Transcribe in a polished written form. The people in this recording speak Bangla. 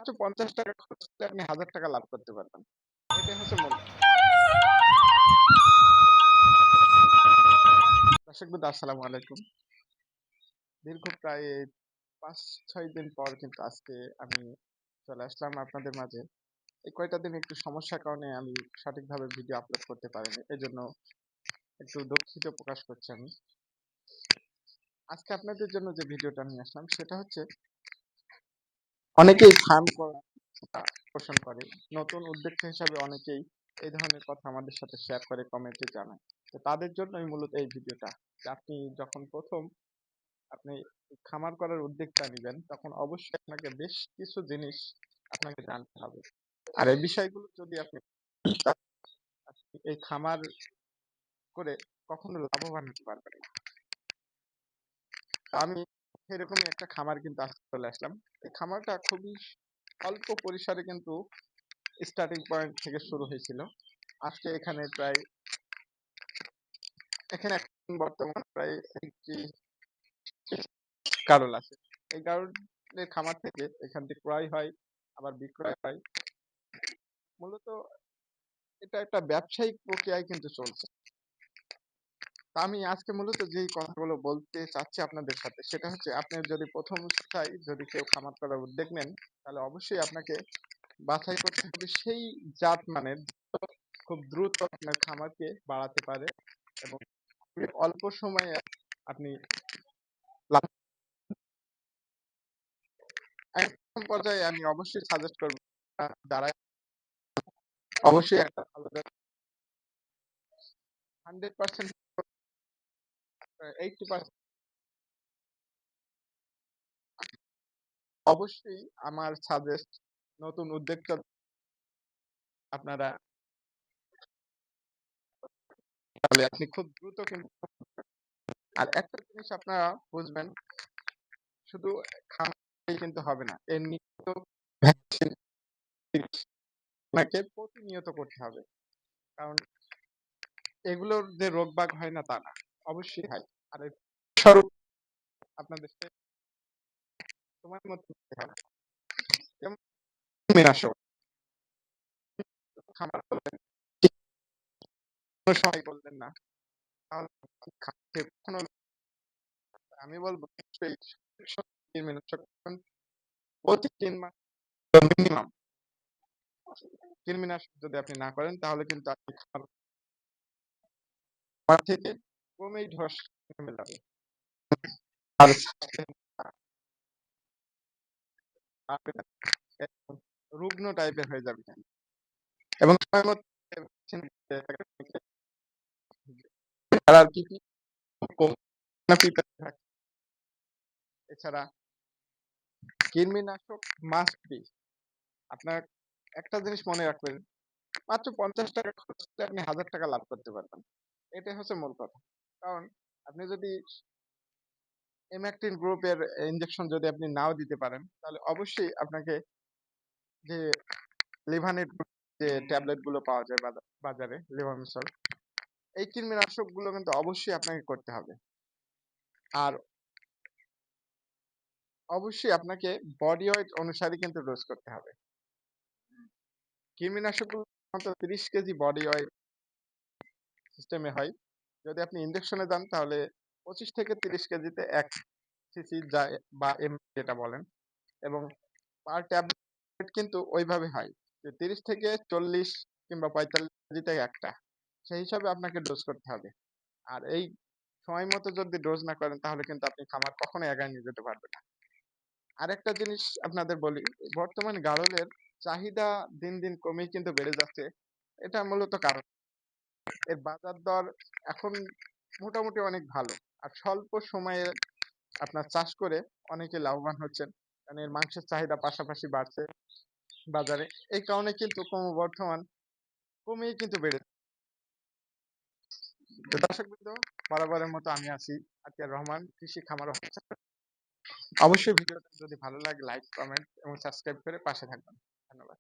মাত্র 50 টাকা খরচ করলে আপনি 1000 টাকা লাভ করতে পারবেন। এটাই হচ্ছে মূল। দর্শকবৃন্দ আসসালামু আলাইকুম। দীর্ঘ প্রায় 5-6 দিন পর কিন্তু আজকে আমি চলে আসলাম আপনাদের মাঝে। এই কয়টা দিন একটু সমস্যার কারণে আমি সঠিকভাবে ভিডিও আপলোড করতে পারিনি। এজন্য একটু দুঃখিত প্রকাশ করছি আমি। আজকে আপনাদের জন্য যে ভিডিওটা নিয়ে আসলাম সেটা হচ্ছে অনেকেই ফার্ম করা পোষণ করে। নতুন উদ্যোক্তা হিসাবে অনেকেই এই ধরনের কথা আমাদের সাথে শেয়ার করে কমেন্টে জানায়। তো তাদের জন্যই মূলত এই ভিডিওটা। যে আপনি যখন প্রথম আপনি খামার করার উদ্যোগটা নিবেন তখন অবশ্যই আপনাকে বেশ কিছু জিনিস আপনাকে জানতে হবে। আর এই বিষয়গুলো যদি আপনি এই খামার করে কখনো লাভবান হতে পারবেন না। আমি সেরকমই একটা খামার কিন্তু আজকে চলে আসলাম। এই খামারটা খুবই অল্প পরিসরে কিন্তু স্টার্টিং পয়েন্ট থেকে শুরু হয়েছিল। আজকে এখানে এখন বর্তমান প্রায় 80 গাড়ল আছে। এই গাড়লের খামার থেকে এখান থেকে ক্রয় হয় আবার বিক্রয় হয়। মূলত এটা একটা ব্যবসায়িক প্রক্রিয়ায় কিন্তু চলছে। তা আমি আজকে মূলত যেই কথাগুলো বলতে চাচ্ছি আপনাদের সাথে সেটা হচ্ছে আপনি যদি প্রথম অবস্থায় যদি কেউ খামার করার উদ্যোগ নেন তাহলে অবশ্যই আপনাকে বাছাই করতে হবে সেই জাত মানের খুব দ্রুত আপনার খামারকে বাড়াতে পারে এবং খুবই অল্প সময়ে আপনি লাভ। প্রথম পর্যায়ে আমি অবশ্যই সাজেস্ট করব যারা অবশ্যই একটা ভালো 100% 80% অবশ্যই আমার সাজেস্ট নতুন উদ্যোক্তা আপনারা তাহলে আপনি খুব দ্রুত কিন্তু। আর একটা জিনিস আপনারা বুঝবেন শুধু খামারেই কিন্তু হবে না, এর নিত্য ভ্যাকসিন আপনাকে প্রতিনিয়ত করতে হবে। কারণ এগুলোর যে রোগ বাগ হয় না তা না, অবশ্যই হয়। আর এর স্বরূপ আপনাদের সময় মতো দিতে হবে। যেমন কীটনাশক খামার করলেন, ঠিক কোনো সময় করলেন না, তাহলে খাদ্যে কখনো আমি বলবো নিশ্চয়ই কীটনাশক প্রতি 3 মাস মিনিমাম কীটনাশক যদি আপনি না করেন তাহলে কিন্তু আপনি খামার থেকে কমেই ধস নেমে যাবে। আর আপনি একদম রুগ্ন টাইপের হয়ে যাবে এবং সময় মতো ভ্যাকসিন দিতে হবে। আর কি এছাড়া কৃমিনাশক মাস্ট বি। আপনার একটা জিনিস মনে রাখবেন, মাত্র 50 টাকা খরচ করলে আপনি 1000 টাকা লাভ করতে পারবেন। এটাই হচ্ছে মূল কথা। কারণ আপনি যদি এমাক্টিন গ্রুপের ইনজেকশন যদি আপনি নাও দিতে পারেন তাহলে অবশ্যই আপনাকে যে লিভানিট যে ট্যাবলেট গুলো পাওয়া যায় বাজারে লিভামিসল, এই কৃমিনাশক গুলো কিন্তু অবশ্যই আপনাকে করতে হবে। আর অবশ্যই আপনাকে বডি ওয়েট অনুসারে কিন্তু ডোজ করতে হবে। কৃমিনাশকগুলো সাধারণত 30 কেজি বডি ওয়েট সিস্টেমে হয়। যদি আপনি ইনজেকশনে যান তাহলে 25 থেকে 30 কেজিতে 1 সিসি যায় বা যেটা বলেন, এবং পার ট্যাবলেট কিন্তু ওইভাবে হয় যে 30 থেকে 40 কিংবা 45 কেজিতে একটা। সেই হিসাবে আপনাকে ডোজ করতে হবে। আর এই সময় মতো যদি ডোজ না করেন তাহলে কিন্তু আপনি খামার কখনোই এগিয়ে নিয়ে যেতে পারবেন না। আরেকটা জিনিস আপনাদের বলি, বর্তমান গাড়লের চাহিদা দিন দিন কমেই কিন্তু বেড়ে যাচ্ছে। এটা মূলত কারণ এর বাজার দর এখন মোটামুটি অনেক ভালো। আর স্বল্প সময়ে আপনার চাষ করে অনেকে লাভবান হচ্ছেন। কারণ এর মাংসের চাহিদা পাশাপাশি বাড়ছে বাজারে। এই কারণে কিন্তু ক্রমবর্ধমান কমেই কিন্তু বেড়েছে। তো দর্শকবৃন্দ, বরাবরের মতো আমি আছি আতিয়ার রহমান, কৃষি খামার অফিসার। অবশ্যই ভিডিওটা যদি ভালো লাগে লাইক, কমেন্ট এবং সাবস্ক্রাইব করে পাশে থাকবেন। ধন্যবাদ।